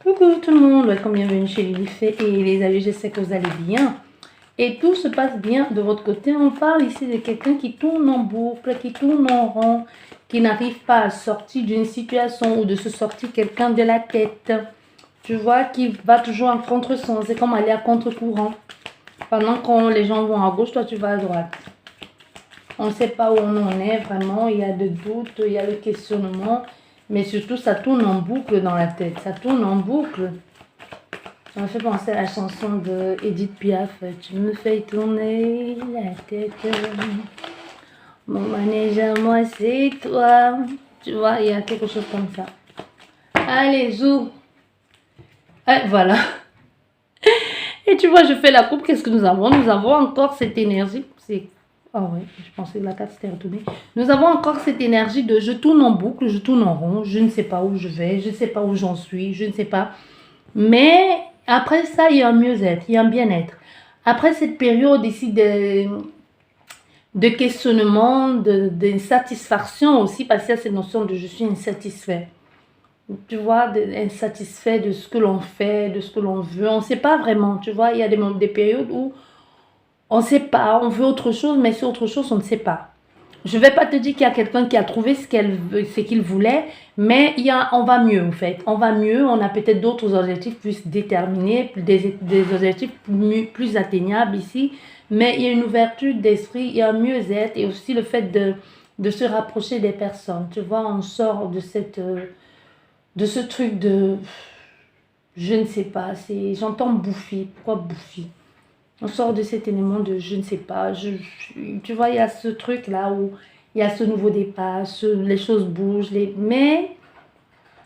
Coucou tout le monde, welcome, bienvenue chez Lilifé et les amis, j'espère que vous allez bien. Et tout se passe bien de votre côté. On parle ici de quelqu'un qui tourne en boucle, qui tourne en rond, qui n'arrive pas à sortir d'une situation ou de se sortir quelqu'un de la tête. Tu vois, qui va toujours en contresens, c'est comme aller à contre-courant. Pendant que les gens vont à gauche, toi tu vas à droite. On ne sait pas où on en est vraiment, il y a des doutes, il y a le questionnement. Mais surtout, ça tourne en boucle dans la tête. Ça tourne en boucle. Ça me fait penser à la chanson de Edith Piaf. Tu me fais tourner la tête. Mon manège à moi, c'est toi. Tu vois, il y a quelque chose comme ça. Allez, zou. Ah, voilà. Et tu vois, je fais la coupe. Qu'est-ce que nous avons? Nous avons encore cette énergie. C'est... Ah oui, je pensais que la carte s'était retournée. Nous avons encore cette énergie de je tourne en boucle, je tourne en rond, je ne sais pas où je vais, je ne sais pas où j'en suis, je ne sais pas. Mais après ça, il y a un mieux-être, il y a un bien-être. Après cette période ici de questionnement, d'insatisfaction aussi, parce qu'il y a cette notion de je suis insatisfait. Tu vois, insatisfait de ce que l'on fait, de ce que l'on veut. On ne sait pas vraiment, tu vois, il y a des périodes où on ne sait pas, on veut autre chose, mais c'est autre chose, on ne sait pas. Je ne vais pas te dire qu'il y a quelqu'un qui a trouvé ce qu'il voulait, mais on va mieux en fait. On va mieux, on a peut-être d'autres objectifs plus déterminés, des objectifs plus atteignables ici, mais il y a une ouverture d'esprit, il y a un mieux-être et aussi le fait de se rapprocher des personnes. Tu vois, on sort de ce truc de... Je ne sais pas, j'entends bouffer. Pourquoi bouffer? On sort de cet élément de je ne sais pas. Tu vois, il y a ce truc-là où il y a ce nouveau départ, les choses bougent, mais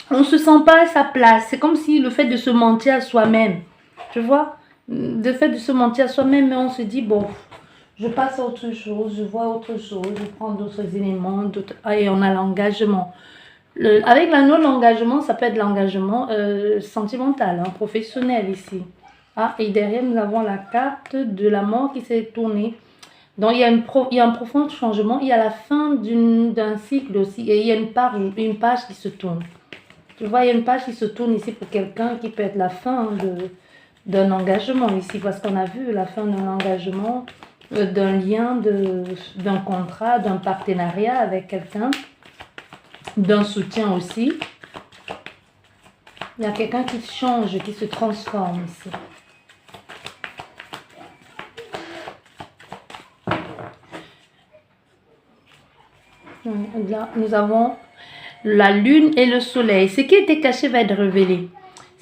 on ne se sent pas à sa place. C'est comme si le fait de se mentir à soi-même, tu vois, le fait de se mentir à soi-même, mais on se dit, bon, je passe à autre chose, je vois autre chose, je prends d'autres éléments, et on a l'engagement. Avec la non-engagement, ça peut être l'engagement sentimental, hein, professionnel ici. Ah, et derrière, nous avons la carte de la mort qui s'est tournée. Donc, il y a un profond changement. Il y a la fin d'un cycle aussi. Et il y a une page qui se tourne. Tu vois, il y a une page qui se tourne ici pour quelqu'un qui peut être la fin d'un engagement ici. Parce qu'on a vu la fin d'un engagement, d'un lien, d'un contrat, d'un partenariat avec quelqu'un, d'un soutien aussi. Il y a quelqu'un qui change, qui se transforme ici. Là, nous avons la lune et le soleil. Ce qui était caché va être révélé.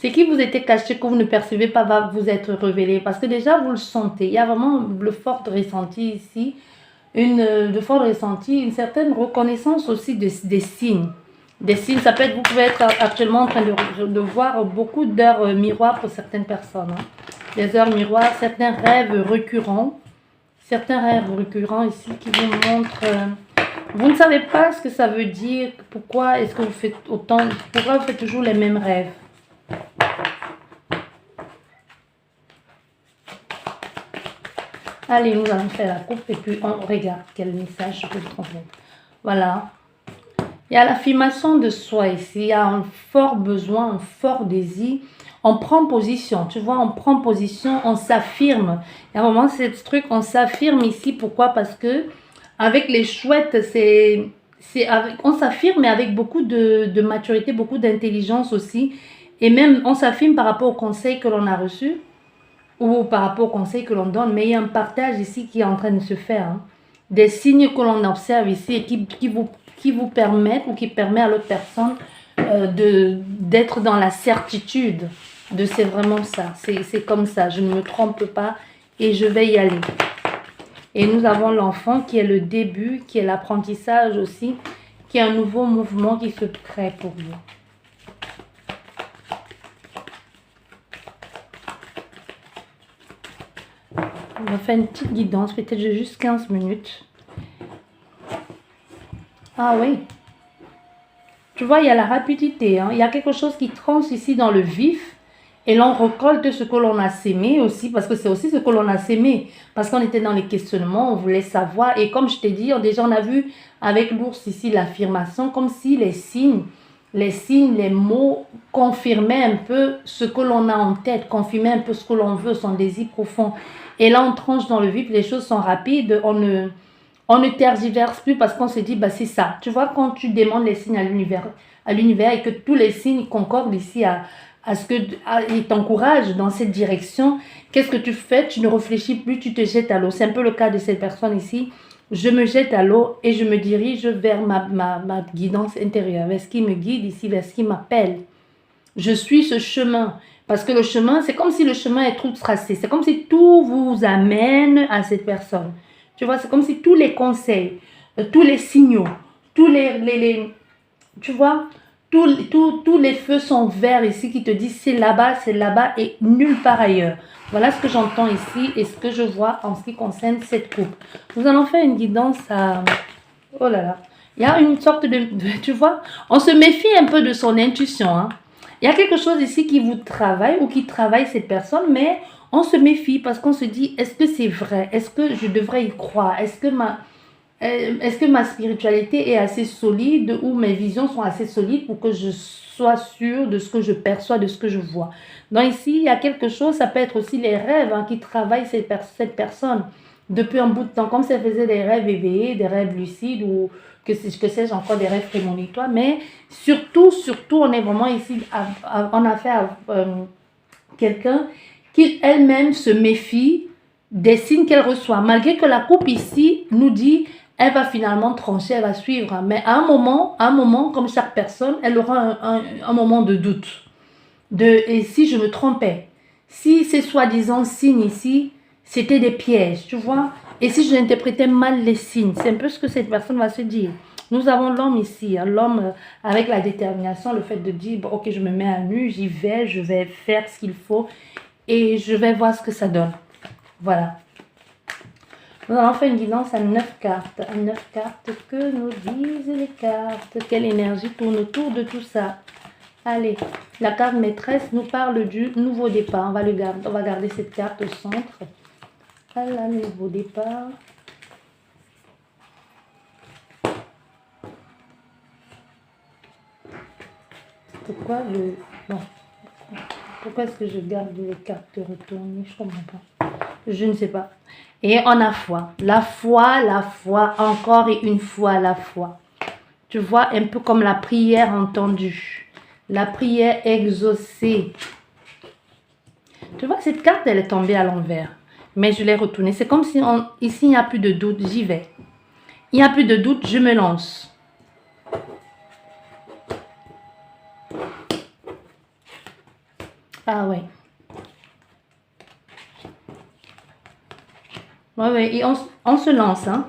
Ce qui vous était caché, que vous ne percevez pas, va vous être révélé. Parce que déjà, vous le sentez. Il y a vraiment le fort ressenti ici. Une certaine reconnaissance aussi des signes. Des signes, ça peut être, vous pouvez être actuellement en train de voir beaucoup d'heures miroirs pour certaines personnes. Hein. Des heures miroirs, certains rêves récurrents. Certains rêves récurrents ici qui vous montrent... vous ne savez pas ce que ça veut dire. Pourquoi est-ce que vous faites autant... Pourquoi vous faites toujours les mêmes rêves? Allez, nous allons faire la coupe et puis on regarde quel message je peux vous transmettre. Voilà. Il y a l'affirmation de soi ici. Il y a un fort besoin, un fort désir. On prend position, tu vois, on prend position, on s'affirme. Il y a un moment, c'est ce truc, on s'affirme ici. Pourquoi? Parce que avec les chouettes, on s'affirme, mais avec beaucoup de maturité, beaucoup d'intelligence aussi. Et même, on s'affirme par rapport aux conseils que l'on a reçus ou par rapport aux conseils que l'on donne. Mais il y a un partage ici qui est en train de se faire. Hein. Des signes que l'on observe ici et qui vous permettent ou qui permettent à l'autre personne d'être dans la certitude de c'est vraiment ça. C'est comme ça, je ne me trompe pas et je vais y aller. Et nous avons l'enfant qui est le début, qui est l'apprentissage aussi, qui est un nouveau mouvement qui se crée pour vous. On va faire une petite guidance, peut-être juste 15 minutes. Ah oui. Tu vois, il y a la rapidité. Hein. Il y a quelque chose qui tranche ici dans le vif. Et l'on récolte ce que l'on a sémé aussi, parce que c'est aussi ce que l'on a sémé. Parce qu'on était dans les questionnements, on voulait savoir. Et comme je t'ai dit, déjà on a vu avec l'ours ici l'affirmation, comme si les signes les signes, les mots confirmaient un peu ce que l'on a en tête, confirmaient un peu ce que l'on veut, son désir profond. Et là, on tranche dans le vif, les choses sont rapides, on ne tergiverse plus parce qu'on se dit, bah, c'est ça. Tu vois, quand tu demandes les signes à l'univers et que tous les signes concordent ici à ce que ils t'encouragent dans cette direction, qu'est-ce que tu fais? Tu ne réfléchis plus, tu te jettes à l'eau. C'est un peu le cas de cette personne ici. Je me jette à l'eau et je me dirige vers ma guidance intérieure, vers ce qui me guide ici, vers ce qui m'appelle. Je suis ce chemin. Parce que le chemin, c'est comme si le chemin est tout tracé. C'est comme si tout vous amène à cette personne. Tu vois, c'est comme si tous les conseils, tous les signaux, tous tu vois, tous les feux sont verts ici qui te disent c'est là-bas et nulle part ailleurs. Voilà ce que j'entends ici et ce que je vois en ce qui concerne cette coupe. Nous allons faire une guidance à... Oh là là. Il y a une sorte tu vois, on se méfie un peu de son intuition. Hein. Il y a quelque chose ici qui vous travaille ou qui travaille cette personne, mais on se méfie parce qu'on se dit, est-ce que c'est vrai? Est-ce que je devrais y croire? Est-ce que ma spiritualité est assez solide ou mes visions sont assez solides pour que je sois sûre de ce que je perçois, de ce que je vois? Donc ici, il y a quelque chose, ça peut être aussi les rêves qui travaillent cette personne depuis un bout de temps, comme si elle faisait des rêves éveillés, des rêves lucides ou que sais-je encore, des rêves prémonitoires. Mais surtout, on est vraiment ici en affaire à quelqu'un qui elle-même se méfie des signes qu'elle reçoit. Malgré que la coupe ici nous dit elle va finalement trancher, elle va suivre. Mais à un moment, comme chaque personne, elle aura un moment de doute. Et si je me trompais, si ces soi-disant signes ici, c'était des pièges, tu vois. Et si je interprétais mal les signes, c'est un peu ce que cette personne va se dire. Nous avons l'homme ici, hein, l'homme avec la détermination, le fait de dire, bon, ok, je me mets à nu, j'y vais, je vais faire ce qu'il faut et je vais voir ce que ça donne. Voilà. Nous allons faire une guidance à 9 cartes. À 9 cartes, que nous disent les cartes? Quelle énergie tourne autour de tout ça? Allez, la carte maîtresse nous parle du nouveau départ. On va garder cette carte au centre. Voilà, nouveau départ. Pourquoi non. Pourquoi est-ce que je garde les cartes retournées? Je ne comprends pas. Je ne sais pas. Et on a foi. La foi, encore et une fois la foi. Tu vois, un peu comme la prière entendue. La prière exaucée. Tu vois, cette carte, elle est tombée à l'envers. Mais je l'ai retournée. C'est comme si, ici, il n'y a plus de doute, j'y vais. Il n'y a plus de doute, je me lance. Ah ouais. Ouais, et on se lance. Hein.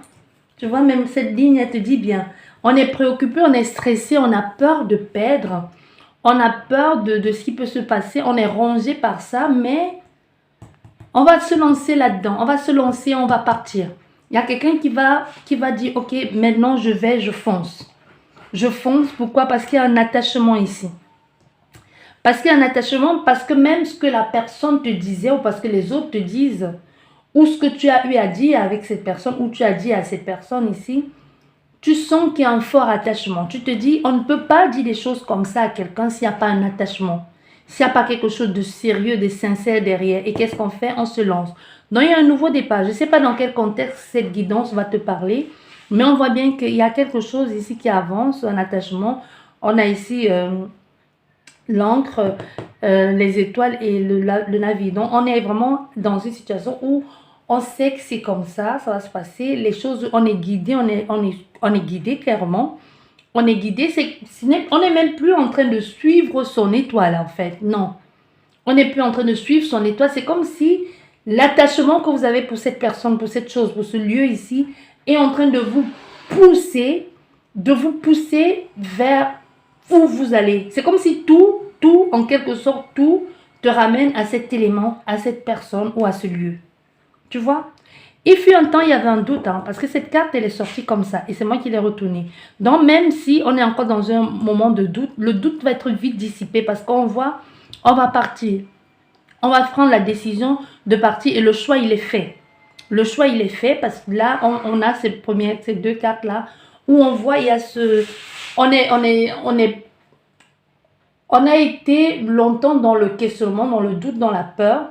Tu vois, même cette ligne, elle te dit bien. On est préoccupé, on est stressé, on a peur de perdre. On a peur de ce qui peut se passer. On est rongé par ça, mais on va se lancer là-dedans. On va se lancer, on va partir. Il y a quelqu'un qui va dire, ok, maintenant je fonce. Je fonce, pourquoi? Parce qu'il y a un attachement ici. Parce qu'il y a un attachement, parce que même ce que la personne te disait ou parce que les autres te disent, ou ce que tu as eu à dire avec cette personne, ou tu as dit à cette personne ici, tu sens qu'il y a un fort attachement. Tu te dis, on ne peut pas dire des choses comme ça à quelqu'un s'il n'y a pas un attachement. S'il n'y a pas quelque chose de sérieux, de sincère derrière. Et qu'est-ce qu'on fait? On se lance. Donc, il y a un nouveau départ. Je ne sais pas dans quel contexte cette guidance va te parler, mais on voit bien qu'il y a quelque chose ici qui avance, un attachement. On a ici l'encre, les étoiles et le navire. Donc, on est vraiment dans une situation où on sait que c'est comme ça va se passer. Les choses, on est guidé, on est guidé clairement. On est guidé, on n'est même plus en train de suivre son étoile en fait. Non, on n'est plus en train de suivre son étoile. C'est comme si l'attachement que vous avez pour cette personne, pour cette chose, pour ce lieu ici, est en train de vous pousser vers où vous allez. C'est comme si tout, en quelque sorte, tout te ramène à cet élément, à cette personne ou à ce lieu. Tu vois? Il fut un temps, il y avait un doute, parce que cette carte, elle est sortie comme ça, et c'est moi qui l'ai retournée. Donc, même si on est encore dans un moment de doute, le doute va être vite dissipé, parce qu'on voit, on va partir. On va prendre la décision de partir, et le choix, il est fait. Le choix, il est fait, parce que là, on a ces deux cartes-là, où on voit, il y a ce... On est On a été longtemps dans le questionnement, dans le doute, dans la peur,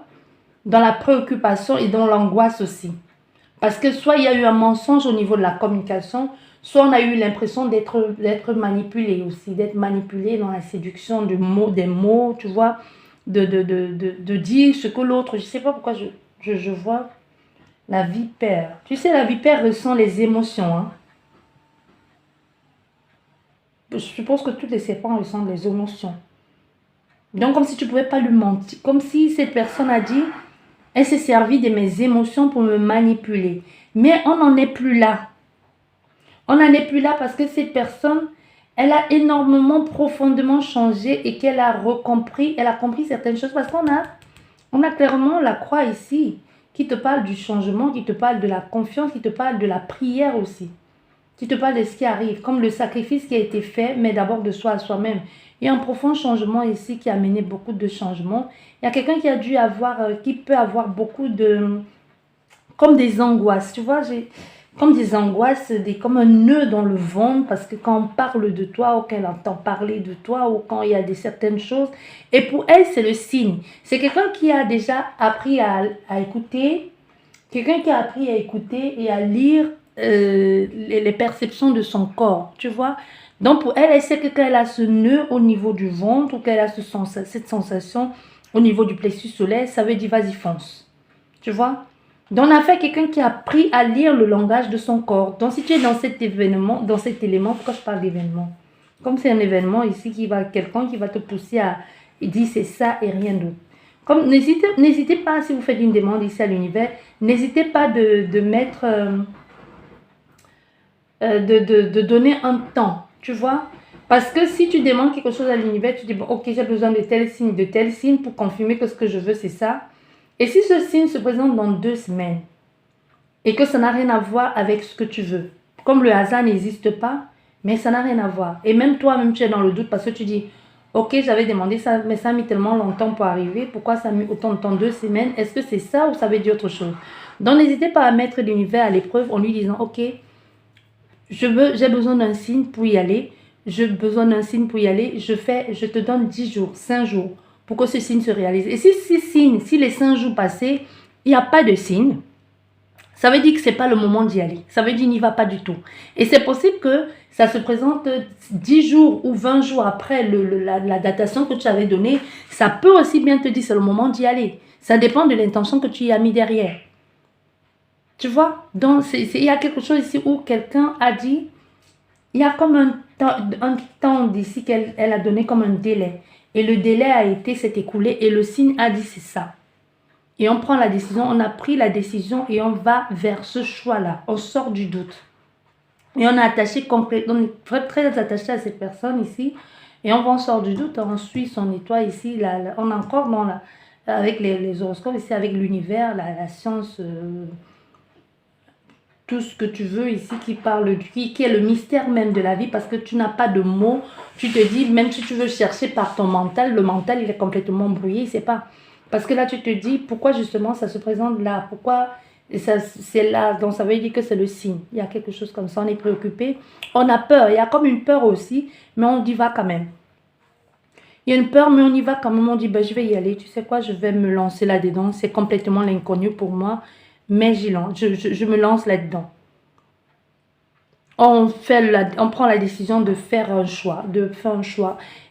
dans la préoccupation et dans l'angoisse aussi. Parce que soit il y a eu un mensonge au niveau de la communication, soit on a eu l'impression d'être manipulé aussi, d'être manipulé dans la séduction des mots, tu vois, de dire ce que l'autre, je ne sais pas pourquoi je vois la vipère. Tu sais, la vipère ressent les émotions. Hein. Je suppose que tous les serpents ressentent les émotions. Donc, comme si tu ne pouvais pas lui mentir. Comme si cette personne a dit, elle s'est servie de mes émotions pour me manipuler. Mais on n'en est plus là. On n'en est plus là parce que cette personne, elle a énormément, profondément changé et qu'elle a recompris, elle a compris certaines choses. Parce on a clairement la croix ici qui te parle du changement, qui te parle de la confiance, qui te parle de la prière aussi. Qui te parle de ce qui arrive, comme le sacrifice qui a été fait, mais d'abord de soi à soi-même. Il y a un profond changement ici qui a amené beaucoup de changements. Il y a quelqu'un qui a dû avoir, qui peut avoir beaucoup de, comme des angoisses, tu vois, comme des angoisses, comme un nœud dans le ventre, parce que quand on parle de toi, ou qu'elle entend parler de toi, ou quand il y a certaines choses, et pour elle, c'est le signe. C'est quelqu'un qui a déjà appris à écouter, quelqu'un qui a appris à écouter et à lire les perceptions de son corps, tu vois. Donc pour elle, elle sait que quand elle a ce nœud au niveau du ventre, ou qu'elle a cette sensation au niveau du plexus solaire, ça veut dire vas-y fonce, tu vois. Donc on a fait quelqu'un qui a appris à lire le langage de son corps. Donc si tu es dans cet événement, dans cet élément, pourquoi je parle d'événement? Comme c'est un événement ici, quelqu'un qui va te pousser à dire c'est ça et rien d'autre. Comme n'hésitez pas, si vous faites une demande ici à l'univers, n'hésitez pas de mettre, de donner un temps, tu vois. Parce que si tu demandes quelque chose à l'univers, tu dis, bon, ok, j'ai besoin de tel signe pour confirmer que ce que je veux, c'est ça. Et si ce signe se présente dans 2 semaines et que ça n'a rien à voir avec ce que tu veux, comme le hasard n'existe pas, mais ça n'a rien à voir. Et même toi-même, tu es dans le doute parce que tu dis, ok, j'avais demandé ça, mais ça a mis tellement longtemps pour arriver. Pourquoi ça a mis autant de temps, 2 semaines? Est-ce que c'est ça ou ça veut dire autre chose? Donc, n'hésitez pas à mettre l'univers à l'épreuve en lui disant, ok, j'ai besoin d'un signe pour y aller. J'ai besoin d'un signe pour y aller. Je te donne 10 jours, 5 jours pour que ce signe se réalise. Et si les 5 jours passés, il n'y a pas de signe, ça veut dire que ce n'est pas le moment d'y aller. Ça veut dire qu'il n'y va pas du tout. Et c'est possible que ça se présente 10 jours ou 20 jours après la datation que tu avais donnée. Ça peut aussi bien te dire que c'est le moment d'y aller. Ça dépend de l'intention que tu y as mis derrière. Tu vois? Donc, il y a quelque chose ici où quelqu'un a dit, il y a comme un temps d'ici qu'elle a donné comme un délai. Et le délai s'est écoulé et le signe a dit c'est ça. Et on prend la décision, on a pris la décision et on va vers ce choix-là. On sort du doute. Et on est attaché complètement, on est très, très attaché à cette personne ici. Et on sort du doute, on suit son étoile ici. On est encore avec les horoscopes ici, avec l'univers, la science, tout ce que tu veux ici qui parle, qui est le mystère même de la vie parce que tu n'as pas de mots. Tu te dis, même si tu veux chercher par ton mental, le mental il est complètement brouillé, il ne sait pas. Parce que là tu te dis, pourquoi justement ça se présente là? Pourquoi c'est là? Donc ça veut dire que c'est le signe. Il y a quelque chose comme ça, on est préoccupé. On a peur, il y a comme une peur aussi, mais on y va quand même. Il y a une peur, mais on y va quand même. On dit, ben, je vais y aller. Tu sais quoi, je vais me lancer là-dedans. C'est complètement l'inconnu pour moi. Mais je me lance là-dedans. On prend la décision de faire un choix,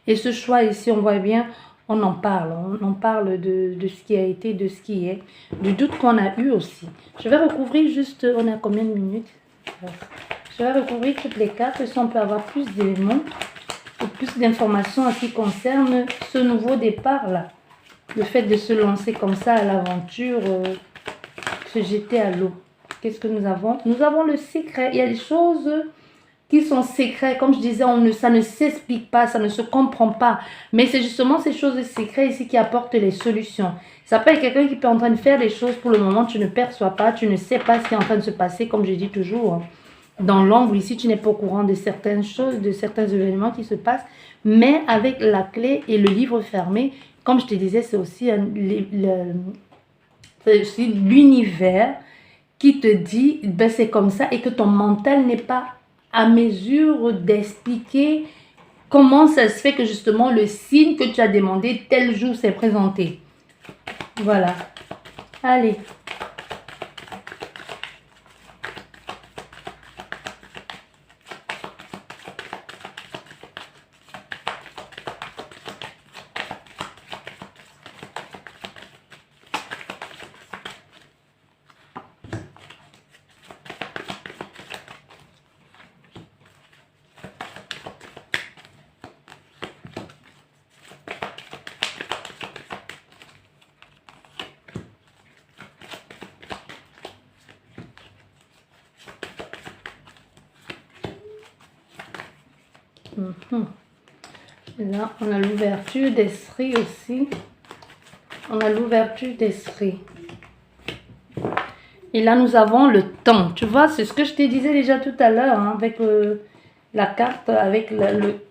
Et ce choix ici, on voit bien, on en parle. On en parle de ce qui a été, de ce qui est, du doute qu'on a eu aussi. Je vais recouvrir juste, on a combien de minutes? Je vais recouvrir toutes les cartes, si on peut avoir plus d'éléments, ou plus d'informations en ce qui concerne ce nouveau départ-là. Le fait de se lancer comme ça à l'aventure, se jeter à l'eau. Qu'est-ce que nous avons? Nous avons le secret. Il y a des choses qui sont secrètes. Comme je disais, ça ne s'explique pas, ça ne se comprend pas. Mais c'est justement ces choses secrètes ici qui apportent les solutions. Ça peut être quelqu'un qui peut être en train de faire des choses pour le moment, tu ne perçois pas, tu ne sais pas ce qui est en train de se passer, comme je dis toujours. Dans l'ombre, ici, tu n'es pas au courant de certaines choses, de certains événements qui se passent. Mais avec la clé et le livre fermé, comme je te disais, c'est aussi l'univers qui te dit ben c'est comme ça et que ton mental n'est pas à mesure d'expliquer comment ça se fait que justement le signe que tu as demandé tel jour s'est présenté. Voilà. Allez. Là, on a l'ouverture d'esprit aussi. On a l'ouverture d'esprit. Et là, nous avons le temps. Tu vois, c'est ce que je te disais déjà tout à l'heure, hein, avec la carte, avec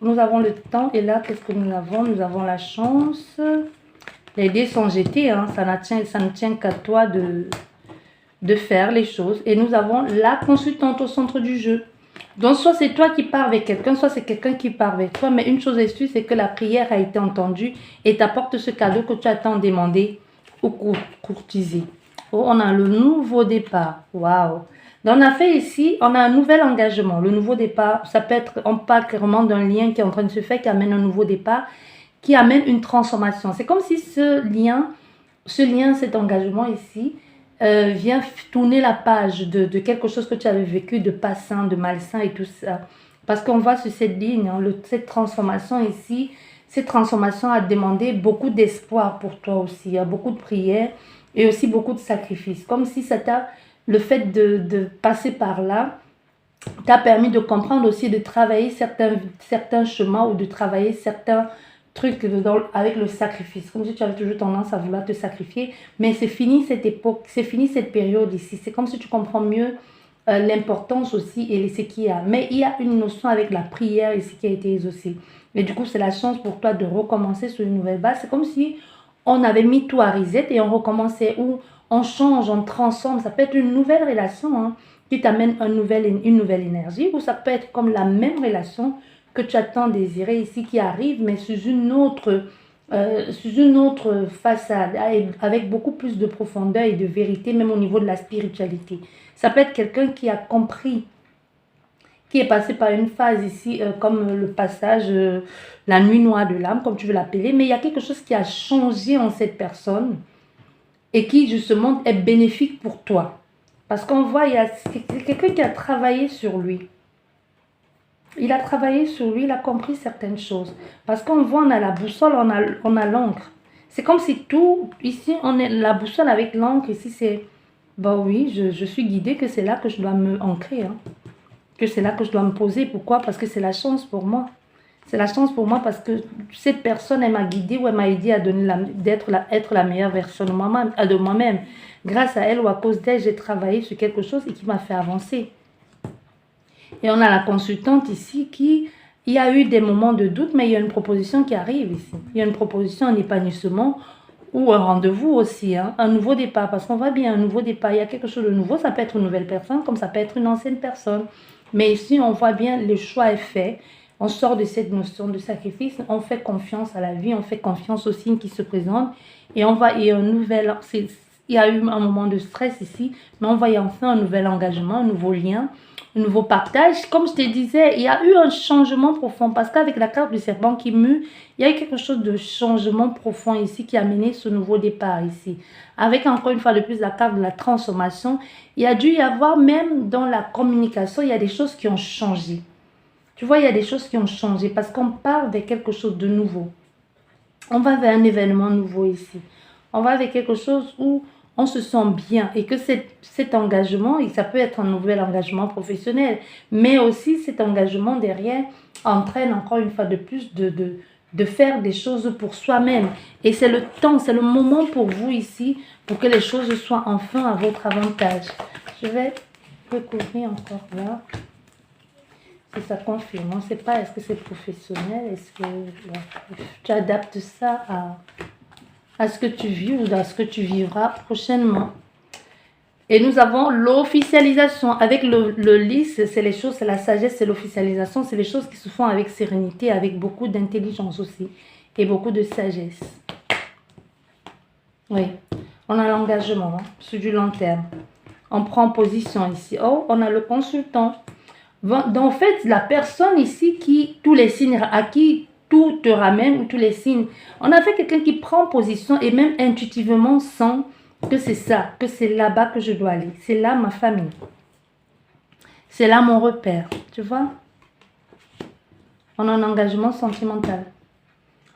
nous avons le temps. Et là, qu'est-ce que nous avons? Nous avons la chance. Les dés sont jetés. Hein, ça ne tient qu'à toi de faire les choses. Et nous avons la consultante au centre du jeu. Donc, soit c'est toi qui pars avec quelqu'un, soit c'est quelqu'un qui part avec toi. Mais une chose est sûre, c'est que la prière a été entendue et t'apporte ce cadeau que tu as tant demandé ou courtisé. Oh, on a le nouveau départ. Waouh! Donc, on a fait ici, on a un nouvel engagement. Le nouveau départ, ça peut être, on parle clairement d'un lien qui est en train de se faire, qui amène un nouveau départ, qui amène une transformation. C'est comme si ce lien, cet engagement ici, vient tourner la page de quelque chose que tu avais vécu de pas sain, de malsain et tout ça. Parce qu'on voit sur cette ligne, hein, cette transformation ici, cette transformation a demandé beaucoup d'espoir pour toi aussi, hein, beaucoup de prières et aussi beaucoup de sacrifices. Comme si le fait de passer par là t'a permis de comprendre aussi, de travailler certains chemins ou de travailler certains truc avec le sacrifice, comme si tu avais toujours tendance à vouloir te sacrifier, mais c'est fini cette époque, c'est fini cette période ici, c'est comme si tu comprends mieux l'importance aussi et ce qu'il y a, mais il y a une notion avec la prière ici qui a été exaucée, et du coup c'est la chance pour toi de recommencer sur une nouvelle base. C'est comme si on avait mis tout à reset et on recommençait, ou on change, on transforme. Ça peut être une nouvelle relation, hein, qui t'amène une nouvelle énergie, ou ça peut être comme la même relation que tu as tant désiré ici qui arrive, mais sous une autre façade, avec beaucoup plus de profondeur et de vérité, même au niveau de la spiritualité. Ça peut être quelqu'un qui a compris, qui est passé par une phase ici, comme le passage, la nuit noire de l'âme, comme tu veux l'appeler, mais il y a quelque chose qui a changé en cette personne et qui justement est bénéfique pour toi. Parce qu'on voit, il y a quelqu'un qui a travaillé sur lui. Il a travaillé sur lui, il a compris certaines choses. Parce qu'on voit, on a la boussole, on a l'encre. C'est comme si tout, ici, on est la boussole avec l'encre. Ici, c'est, bah oui, je suis guidée que c'est là que je dois me ancrer. Hein. Que c'est là que je dois me poser. Pourquoi? Parce que c'est la chance pour moi. C'est la chance pour moi parce que cette personne, elle m'a guidée ou elle m'a aidé à être la meilleure version de moi-même. Grâce à elle ou à cause d'elle, j'ai travaillé sur quelque chose et qui m'a fait avancer. Et on a la consultante ici il y a eu des moments de doute, mais il y a une proposition qui arrive ici. Il y a une proposition, un épanouissement ou un rendez-vous aussi, hein, un nouveau départ. Parce qu'on va bien, un nouveau départ, il y a quelque chose de nouveau. Ça peut être une nouvelle personne, comme ça peut être une ancienne personne. Mais ici, on voit bien, le choix est fait. On sort de cette notion de sacrifice. On fait confiance à la vie, on fait confiance aux signes qui se présentent. Et on va, il y a il y a eu un moment de stress ici, mais on va y enfin un nouvel engagement, un nouveau lien, un nouveau partage. Comme je te disais, il y a eu un changement profond parce qu'avec la carte du serpent qui mue, il y a eu quelque chose de changement profond ici qui a mené ce nouveau départ ici. Avec encore une fois de plus la carte de la transformation, il y a dû y avoir même dans la communication, il y a des choses qui ont changé. Tu vois, il y a des choses qui ont changé parce qu'on part vers quelque chose de nouveau. On va vers un événement nouveau ici. On va vers quelque chose où on se sent bien et que cet engagement, et ça peut être un nouvel engagement professionnel, mais aussi cet engagement derrière entraîne encore une fois de plus de faire des choses pour soi-même. Et c'est le temps, c'est le moment pour vous ici, pour que les choses soient enfin à votre avantage. Je vais recouvrir encore là. Si ça confirme, on ne sait pas, est-ce que c'est professionnel, est-ce que tu adaptes ça à ce que tu vis ou à ce que tu vivras prochainement. Et nous avons l'officialisation. Avec le lys, c'est les choses, c'est la sagesse, c'est l'officialisation. C'est les choses qui se font avec sérénité, avec beaucoup d'intelligence aussi. Et beaucoup de sagesse. Oui. On a l'engagement sur du long terme. On prend position ici. Oh, on a le consultant. Donc, en fait, la personne ici qui, tous les signes, à qui tout te ramène, ou tous les signes. On a fait quelqu'un qui prend position et même intuitivement sent que c'est ça, que c'est là-bas que je dois aller. C'est là ma famille. C'est là mon repère. Tu vois? On a un engagement sentimental.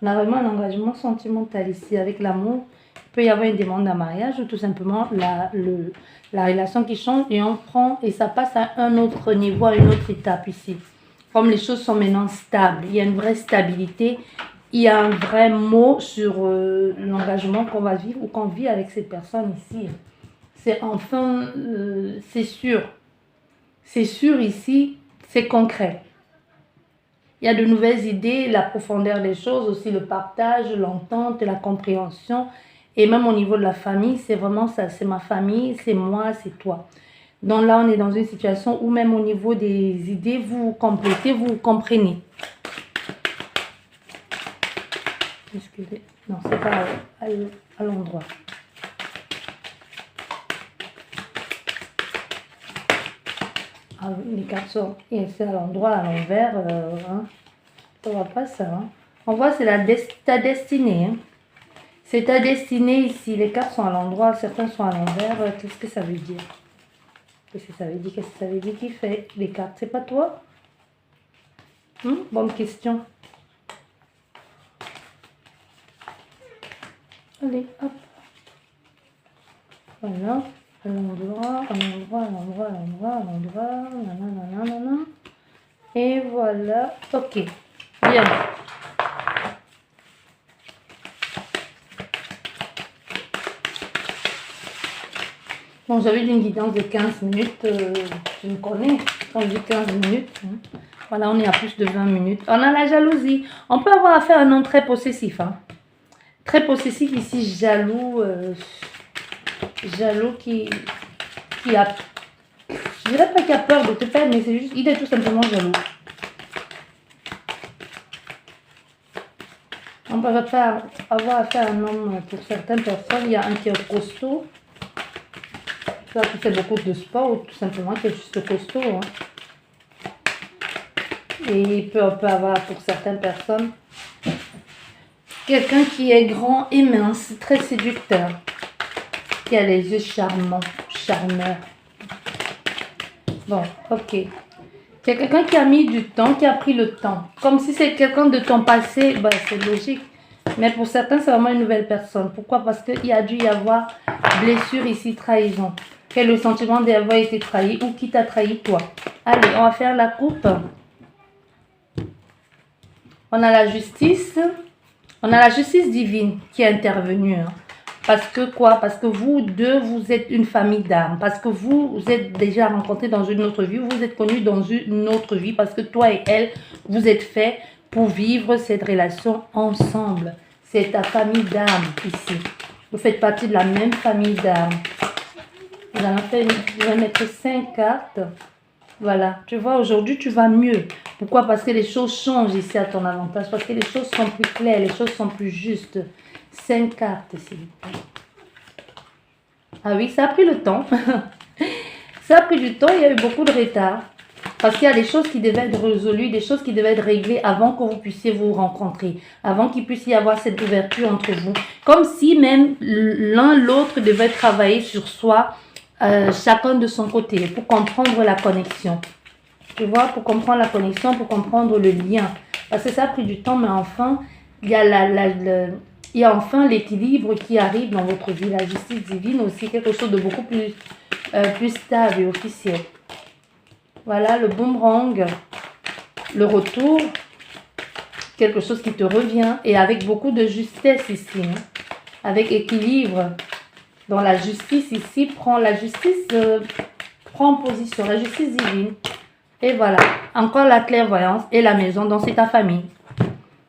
On a vraiment un engagement sentimental ici avec l'amour. Il peut y avoir une demande en mariage ou tout simplement la relation qui change et on prend et ça passe à un autre niveau, à une autre étape ici. Comme les choses sont maintenant stables, il y a une vraie stabilité, il y a un vrai mot sur l'engagement qu'on va vivre ou qu'on vit avec ces personnes ici. C'est enfin, c'est sûr. C'est sûr ici, c'est concret. Il y a de nouvelles idées, la profondeur des choses, aussi le partage, l'entente, la compréhension. Et même au niveau de la famille, c'est vraiment ça. C'est ma famille, c'est moi, c'est toi. Donc là, on est dans une situation où même au niveau des idées, vous complétez, vous comprenez. Excusez. Non, c'est pas à l'endroit. Ah, les cartes sont... Et c'est à l'endroit, à l'envers. Hein. Ça va pas ça. Hein. On voit, c'est ta destinée. Hein. C'est ta destinée ici. Les cartes sont à l'endroit, certains sont à l'envers. Qu'est-ce que ça veut dire? Qu'est-ce que ça veut dire? Qu'est-ce que ça veut dire? Qui fait les cartes? C'est pas toi? Bonne question. Allez, hop. Voilà. À l'endroit, à l'endroit, à l'endroit, à l'endroit, à l'endroit. Nanana. Et voilà. Ok. Bien. Bon, j'avais une guidance de 15 minutes. Je me connais. On dit 15 minutes. Hein. Voilà, on est à plus de 20 minutes. On a la jalousie. On peut avoir affaire à un homme très possessif. Hein. Très possessif ici, jaloux. Jaloux qui a... Je dirais pas qu'il a peur de te perdre, mais c'est juste... Il est tout simplement jaloux. On peut avoir affaire à un homme, pour certaines personnes, il y a un qui est costaud. Ça qui fait beaucoup de sport ou tout simplement qui est juste costaud. Hein. Et on peut avoir pour certaines personnes quelqu'un qui est grand et mince, très séducteur, qui a les yeux charmants, charmeurs. Bon, ok. C'est quelqu'un qui a mis du temps, qui a pris le temps. Comme si c'est quelqu'un de ton passé, bah, c'est logique. Mais pour certains, c'est vraiment une nouvelle personne. Pourquoi? Parce qu'il a dû y avoir blessure ici, trahison. Quel est le sentiment d'avoir été trahi ou qui t'a trahi toi? Allez, on va faire la coupe. On a la justice. On a la justice divine qui est intervenue. Hein. Parce que quoi? Parce que vous deux, vous êtes une famille d'âmes. Parce que vous êtes déjà rencontrés dans une autre vie. Vous êtes connus dans une autre vie. Parce que toi et elle, vous êtes faits pour vivre cette relation ensemble. C'est ta famille d'âmes ici. Vous faites partie de la même famille d'âmes. Je vais mettre 5 cartes. Voilà. Tu vois, aujourd'hui, tu vas mieux. Pourquoi? Parce que les choses changent ici à ton avantage. Parce que les choses sont plus claires. Les choses sont plus justes. 5 cartes, s'il vous plaît. Ah oui, ça a pris le temps. Ça a pris du temps. Il y a eu beaucoup de retard. Parce qu'il y a des choses qui devaient être résolues, des choses qui devaient être réglées avant que vous puissiez vous rencontrer, avant qu'il puisse y avoir cette ouverture entre vous. Comme si même l'un l'autre devait travailler sur soi, chacun de son côté, pour comprendre la connexion. Tu vois, pour comprendre la connexion, pour comprendre le lien. Parce que ça a pris du temps, mais enfin, il y a enfin l'équilibre qui arrive dans votre vie. La justice divine aussi, quelque chose de beaucoup plus stable et officiel. Voilà, le boomerang, le retour, quelque chose qui te revient et avec beaucoup de justesse ici, hein, avec équilibre. Dans la justice ici, prend position, la justice divine. Et voilà, encore la clairvoyance et la maison, donc c'est ta famille.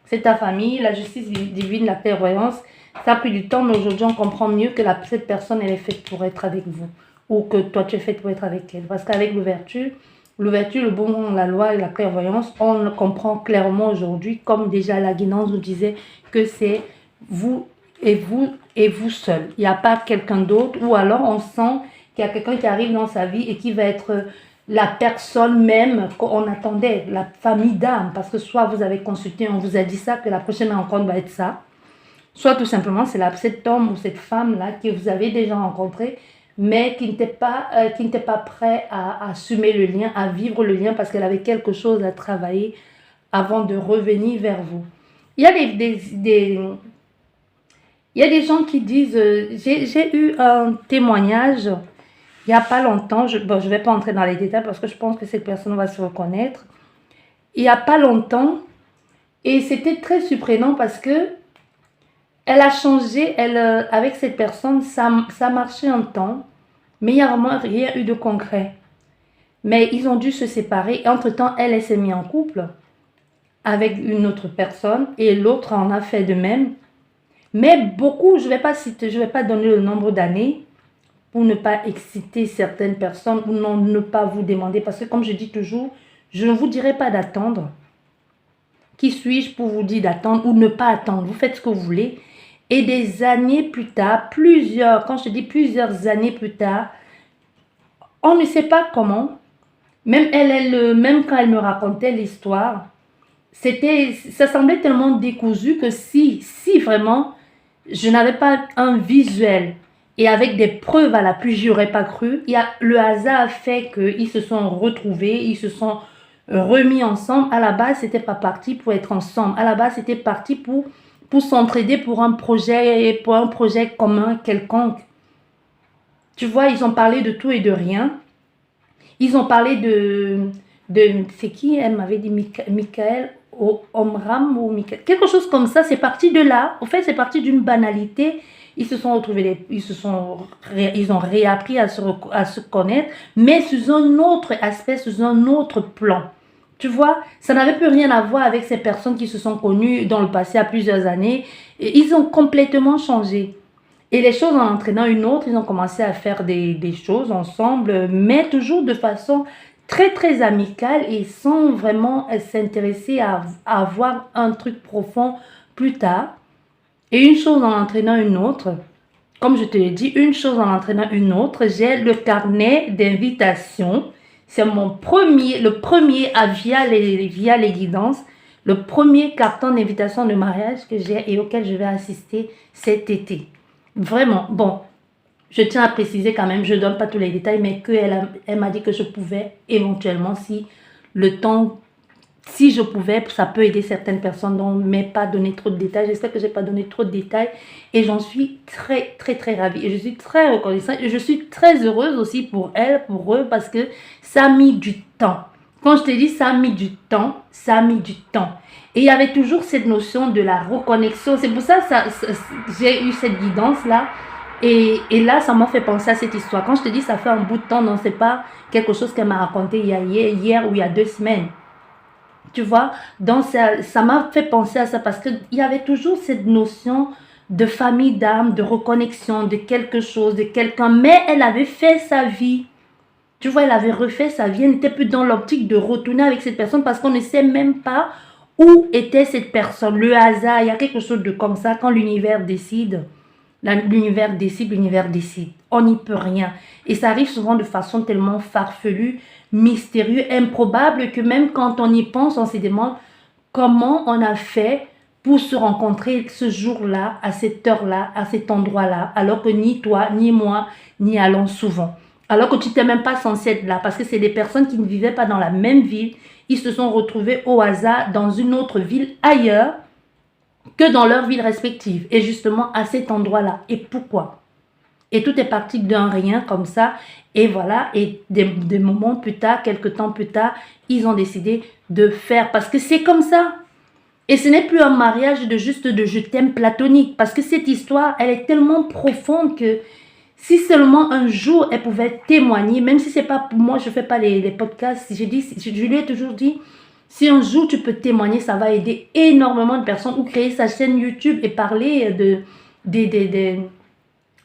C'est ta famille, la justice divine, la clairvoyance. Ça a pris du temps, mais aujourd'hui on comprend mieux que cette personne, elle est faite pour être avec vous. ou que toi tu es faite pour être avec elle. Parce qu'avec l'ouverture, le bon, la loi et la clairvoyance, on le comprend clairement aujourd'hui, comme déjà la guidance nous disait, que c'est vous et vous et vous seul. Il n'y a pas quelqu'un d'autre, ou alors on sent qu'il y a quelqu'un qui arrive dans sa vie et qui va être la personne même qu'on attendait, la famille d'âme, parce que soit vous avez consulté, on vous a dit ça, que la prochaine rencontre va être ça, soit tout simplement c'est cet homme ou cette femme-là que vous avez déjà rencontré, mais qui n'était pas prêt à assumer le lien, à vivre le lien parce qu'elle avait quelque chose à travailler avant de revenir vers vous. Il y a il y a des gens qui disent, j'ai eu un témoignage il n'y a pas longtemps, je ne vais pas entrer dans les détails parce que je pense que cette personne va se reconnaître. Il n'y a pas longtemps, et c'était très surprenant parce que elle a changé, avec cette personne, ça marchait un temps, mais il n'y a vraiment rien eu de concret. Mais ils ont dû se séparer. Et entre-temps, elle s'est mise en couple avec une autre personne et l'autre en a fait de même. Mais beaucoup, je ne vais pas donner le nombre d'années pour ne pas exciter certaines personnes ou ne pas vous demander. Parce que comme je dis toujours, je ne vous dirai pas d'attendre. Qui suis-je pour vous dire d'attendre ou ne pas attendre? Vous faites ce que vous voulez. Et des années plus tard, quand je dis plusieurs années plus tard, on ne sait pas comment. Même même quand elle me racontait l'histoire, ça semblait tellement décousu que si vraiment je n'avais pas un visuel et avec des preuves à l'appui, j'y aurais pas cru. Le hasard a fait qu'ils se sont retrouvés, ils se sont remis ensemble. À la base, c'était pas parti pour être ensemble. À la base, c'était parti pour s'entraider pour un projet commun quelconque. Tu vois, ils ont parlé de tout et de rien. Ils ont parlé c'est qui? Elle m'avait dit Michael Omram ou Michael, quelque chose comme ça. C'est parti de là. En fait, c'est parti d'une banalité. Ils se sont retrouvés, ils ont réappris à se connaître, mais sous un autre aspect, sous un autre plan. Tu vois, ça n'avait plus rien à voir avec ces personnes qui se sont connues dans le passé à plusieurs années. Et ils ont complètement changé. Et les choses en entraînant une autre, ils ont commencé à faire des choses ensemble, mais toujours de façon très très amicale et sans vraiment s'intéresser à avoir un truc profond plus tard. Et une chose en entraînant une autre, comme je te l'ai dit, une chose en entraînant une autre, j'ai le carnet d'invitation. C'est le premier via les guidances, le premier carton d'invitation de mariage que j'ai et auquel je vais assister cet été. Vraiment, bon, je tiens à préciser quand même, je ne donne pas tous les détails, mais elle m'a dit que je pouvais éventuellement, si je pouvais, ça peut aider certaines personnes, mais pas donner trop de détails. J'espère que je n'ai pas donné trop de détails et j'en suis très, très, très ravie. Et je suis très reconnaissante et je suis très heureuse aussi pour elle, pour eux, parce que ça a mis du temps. Quand je te dis ça a mis du temps, ça a mis du temps. Et il y avait toujours cette notion de la reconnexion. C'est pour ça que j'ai eu cette guidance-là. Et là, ça m'a fait penser à cette histoire. Quand je te dis ça fait un bout de temps, non, c'est pas quelque chose qu'elle m'a raconté hier ou il y a 2 semaines. Tu vois, donc ça m'a fait penser à ça parce qu'il y avait toujours cette notion de famille d'âme, de reconnexion, de quelque chose, de quelqu'un. Mais elle avait fait sa vie. Tu vois, elle avait refait sa vie. Elle n'était plus dans l'optique de retourner avec cette personne parce qu'on ne sait même pas où était cette personne. Le hasard, il y a quelque chose de comme ça. Quand l'univers décide, l'univers décide. On n'y peut rien. Et ça arrive souvent de façon tellement farfelue, mystérieuse, improbable que même quand on y pense, on se demande comment on a fait pour se rencontrer ce jour-là, à cette heure-là, à cet endroit-là, alors que ni toi, ni moi, n'y allons souvent. Alors que tu n'étais même pas censé être là, parce que c'est des personnes qui ne vivaient pas dans la même ville. Ils se sont retrouvés au hasard dans une autre ville ailleurs que dans leur ville respective. Et justement, à cet endroit-là. Et pourquoi? Et tout est parti d'un rien comme ça. Et voilà, et des moments plus tard, quelques temps plus tard, ils ont décidé de faire. Parce que c'est comme ça. Et ce n'est plus un mariage de juste de je t'aime platonique. Parce que cette histoire, elle est tellement profonde que si seulement un jour elle pouvait témoigner, même si c'est pas pour moi, je fais pas les podcasts, je lui ai toujours dit, si un jour tu peux témoigner, ça va aider énormément de personnes ou créer sa chaîne YouTube et parler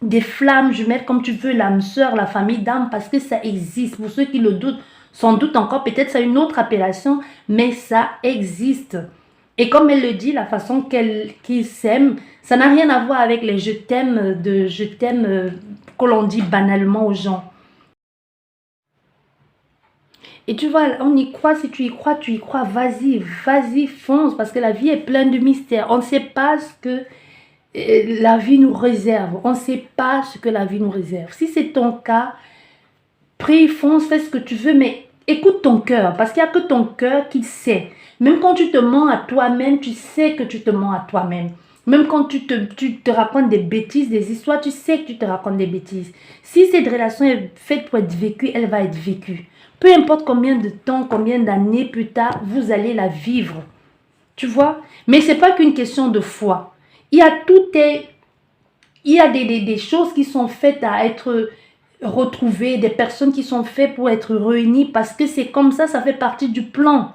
des flammes jumelles, comme tu veux, l'âme sœur, la famille d'âme, parce que ça existe. Pour ceux qui le doutent, sans doute encore, peut-être ça a une autre appellation, mais ça existe. Et comme elle le dit, la façon qu'ils s'aiment, ça n'a rien à voir avec les je t'aime que l'on dit banalement aux gens. Et tu vois, on y croit, si tu y crois, vas-y, vas-y, fonce, parce que la vie est pleine de mystères. On ne sait pas ce que la vie nous réserve. On ne sait pas ce que la vie nous réserve. Si c'est ton cas, prie, fonce, fais ce que tu veux, mais écoute ton cœur, parce qu'il n'y a que ton cœur qui sait. Même quand tu te mens à toi-même, tu sais que tu te mens à toi-même. Même quand tu te racontes des bêtises, des histoires, tu sais que tu te racontes des bêtises. Si cette relation est faite pour être vécue, elle va être vécue. Peu importe combien de temps, combien d'années plus tard, vous allez la vivre. Tu vois? Mais ce n'est pas qu'une question de foi. Il y a des choses qui sont faites à être retrouvées, des personnes qui sont faites pour être réunies, parce que c'est comme ça fait partie du plan.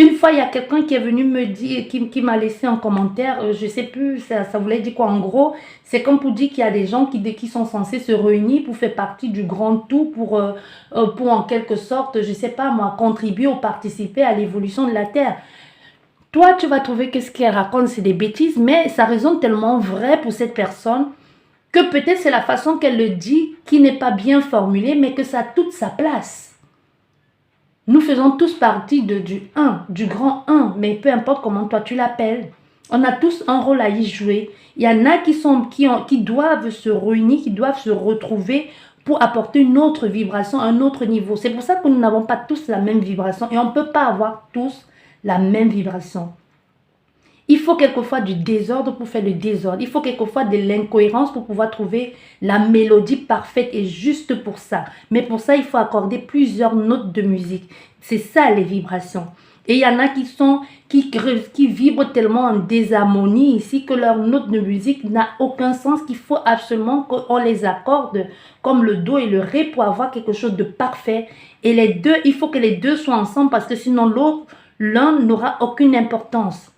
Une fois, il y a quelqu'un qui est venu me dire, qui m'a laissé un commentaire, je ne sais plus, ça voulait dire quoi en gros. C'est comme pour dire qu'il y a des gens qui sont censés se réunir pour faire partie du grand tout, pour en quelque sorte, je ne sais pas moi, contribuer ou participer à l'évolution de la Terre. Toi, tu vas trouver que ce qu'elle raconte, c'est des bêtises, mais ça résonne tellement vrai pour cette personne que peut-être c'est la façon qu'elle le dit qui n'est pas bien formulée, mais que ça a toute sa place. Nous faisons tous partie du un, du grand un, mais peu importe comment toi tu l'appelles. On a tous un rôle à y jouer. Il y en a qui doivent se réunir, qui doivent se retrouver pour apporter une autre vibration, un autre niveau. C'est pour ça que nous n'avons pas tous la même vibration et on ne peut pas avoir tous la même vibration. Il faut quelquefois du désordre pour faire le désordre. Il faut quelquefois de l'incohérence pour pouvoir trouver la mélodie parfaite et juste pour ça. Mais pour ça, il faut accorder plusieurs notes de musique. C'est ça les vibrations. Et il y en a qui vibrent tellement en désharmonie ici que leur note de musique n'a aucun sens, qu'il faut absolument qu'on les accorde comme le do et le ré pour avoir quelque chose de parfait. Et les deux, il faut que les deux soient ensemble parce que sinon l'un n'aura aucune importance.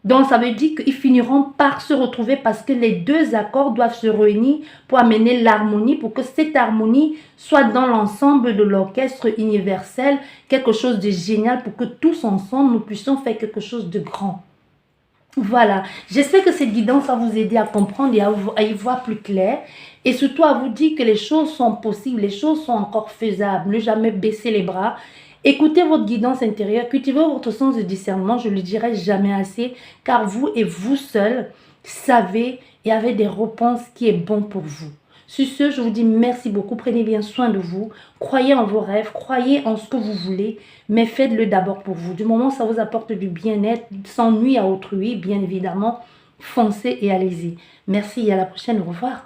Donc, ça veut dire qu'ils finiront par se retrouver parce que les deux accords doivent se réunir pour amener l'harmonie, pour que cette harmonie soit dans l'ensemble de l'orchestre universel, quelque chose de génial pour que tous ensemble, nous puissions faire quelque chose de grand. Voilà, j'espère que cette guidance va vous aider à comprendre et à y voir plus clair. Et surtout à vous dire que les choses sont possibles, les choses sont encore faisables. Ne jamais baisser les bras. Écoutez votre guidance intérieure, cultivez votre sens de discernement, je ne le dirai jamais assez, car vous et vous seul savez et avez des réponses qui est bon pour vous. Sur ce, je vous dis merci beaucoup, prenez bien soin de vous, croyez en vos rêves, croyez en ce que vous voulez, mais faites-le d'abord pour vous. Du moment où ça vous apporte du bien-être, sans nuire à autrui, bien évidemment, foncez et allez-y. Merci et à la prochaine, au revoir.